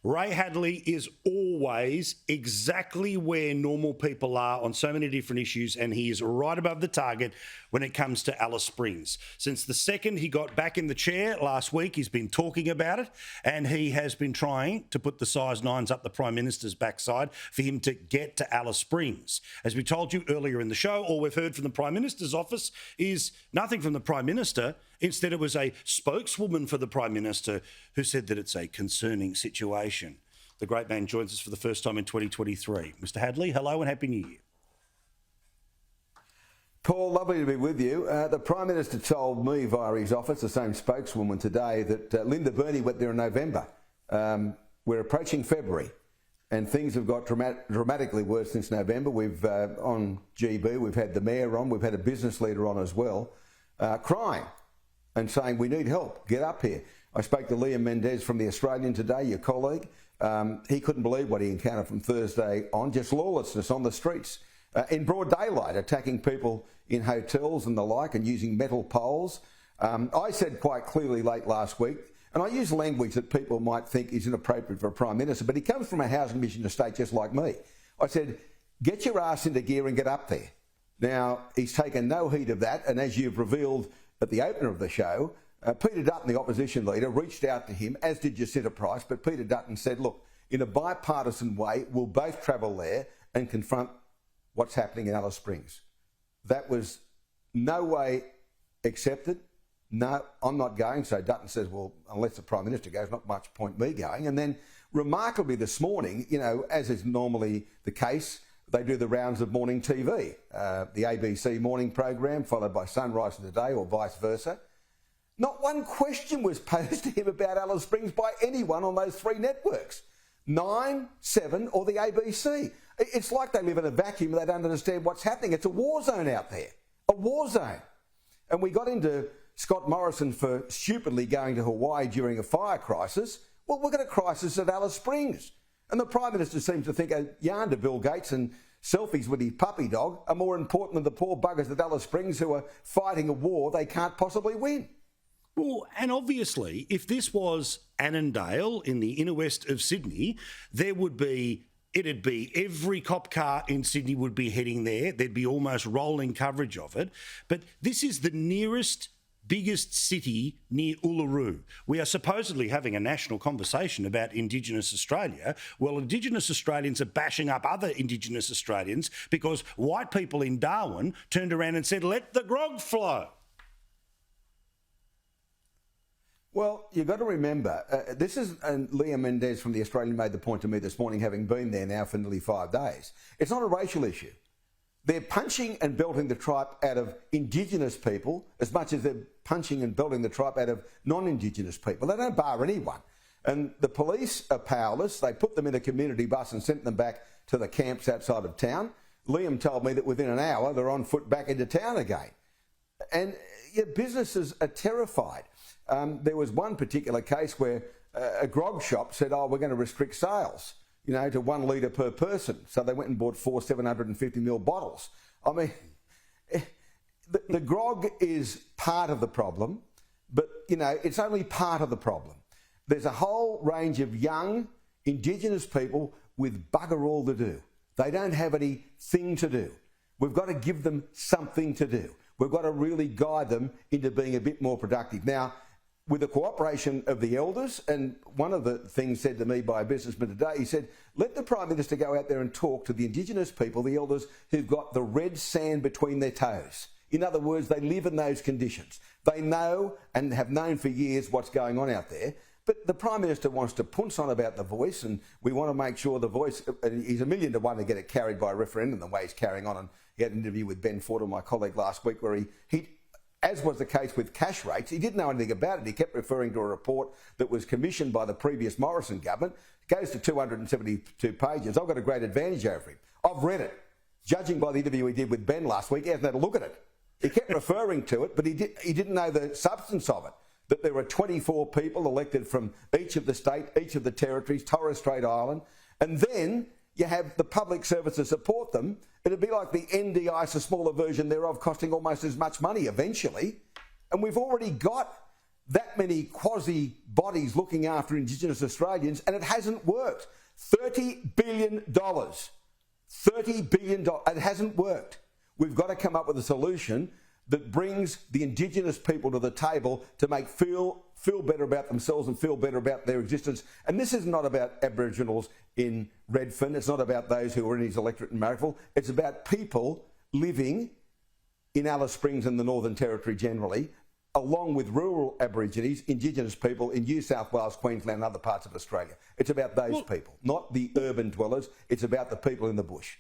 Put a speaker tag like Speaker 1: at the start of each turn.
Speaker 1: Ray Hadley is always exactly where normal people are on so many different issues, and he is right above the target when it comes to Alice Springs. Since the second he got back in the chair last week, he's been talking about it, and he has been trying to put the size 9s up the Prime Minister's backside for him to get to Alice Springs. As we told you earlier in the show, all we've heard from the Prime Minister's office is nothing from the Prime Minister. Instead, it was a spokeswoman for the Prime Minister who said that it's a concerning situation. The great man joins us for the first time in 2023. Mr. Hadley, hello and Happy New Year.
Speaker 2: Paul, lovely to be with you. The Prime Minister told me via his office, the same spokeswoman today, that Linda Burney went there in November. We're approaching February and things have got dramatically worse since November. We've, on GB, we've had the Mayor on, we've had a business leader on as well, crying and saying, we need help, get up here. I spoke to Liam Mendez from The Australian today, your colleague. He couldn't believe what he encountered from Thursday on, just lawlessness on the streets, in broad daylight, attacking people in hotels and the like and using metal poles. I said quite clearly late last week, and I use language that people might think is inappropriate for a Prime Minister, but he comes from a housing mission estate just like me. I said, get your ass into gear and get up there. Now, he's taken no heed of that, and as you've revealed at the opener of the show, Peter Dutton, the opposition leader, reached out to him, as did Jacinta Price, but Peter Dutton said, look, in a bipartisan way, we'll both travel there and confront what's happening in Alice Springs. That was no way accepted. No, I'm not going. So Dutton says, well, unless the Prime Minister goes, not much point me going. And then remarkably this morning, you know, as is normally the case, they do the rounds of morning TV, the ABC morning program, followed by Sunrise Today or vice versa. Not one question was posed to him about Alice Springs by anyone on those three networks, 9, 7 or the ABC. It's like they live in a vacuum and they don't understand what's happening. It's a war zone out there, a war zone. And we got into Scott Morrison for stupidly going to Hawaii during a fire crisis. Well, we've got a crisis at Alice Springs. And the Prime Minister seems to think a yarn to Bill Gates and selfies with his puppy dog are more important than the poor buggers at Alice Springs who are fighting a war they can't possibly win.
Speaker 1: Well, and obviously, if this was Annandale in the inner west of Sydney, it'd be every cop car in Sydney would be heading there. There'd be almost rolling coverage of it. But this is the nearest, biggest city near Uluru. We are supposedly having a national conversation about Indigenous Australia. Well, Indigenous Australians are bashing up other Indigenous Australians because white people in Darwin turned around and said, let the grog flow.
Speaker 2: Well, you've got to remember, this is, and Liam Mendez from The Australian made the point to me this morning, having been there now for nearly 5 days. It's not a racial issue. They're punching and belting the tripe out of Indigenous people as much as they're punching and belting the tripe out of non-Indigenous people. They don't bar anyone. And the police are powerless. They put them in a community bus and sent them back to the camps outside of town. Liam told me that within an hour they're on foot back into town again. And your businesses are terrified. There was one particular case where a grog shop said, oh, we're going to restrict sales, you know, to 1 litre per person. So they went and bought 4 750ml bottles. I mean, the grog is part of the problem, but, you know, it's only part of the problem. There's a whole range of young Indigenous people with bugger all to do. They don't have anything to do. We've got to give them something to do. We've got to really guide them into being a bit more productive. Now, with the cooperation of the elders, and one of the things said to me by a businessman today, he said, let the Prime Minister go out there and talk to the Indigenous people, the elders who've got the red sand between their toes. In other words, they live in those conditions. They know and have known for years what's going on out there. But the Prime Minister wants to punce on about the voice, and we want to make sure the voice, he's 1,000,000 to 1 to get it carried by a referendum the way he's carrying on. And he had an interview with Ben Ford, my colleague, last week, where he as was the case with cash rates, he didn't know anything about it. He kept referring to a report that was commissioned by the previous Morrison government. It goes to 272 pages. I've got a great advantage over him. I've read it. Judging by the interview he did with Ben last week, he hasn't had a look at it. He kept referring to it, but he didn't know the substance of it, that there were 24 people elected from each of the state, each of the territories, Torres Strait Island, and then you have the public service to support them. It'd be like the NDI, a smaller version thereof, costing almost as much money eventually. And we've already got that many quasi bodies looking after Indigenous Australians, and it hasn't worked. $30 billion. $30 billion. It hasn't worked. We've got to come up with a solution that brings the Indigenous people to the table to make feel better about themselves and feel better about their existence. And this is not about Aboriginals in Redfern. It's not about those who are in his electorate in Marrickville. It's about people living in Alice Springs and the Northern Territory generally, along with rural Aborigines, Indigenous people in New South Wales, Queensland and other parts of Australia. It's about those people, not the urban dwellers. It's about the people in the bush.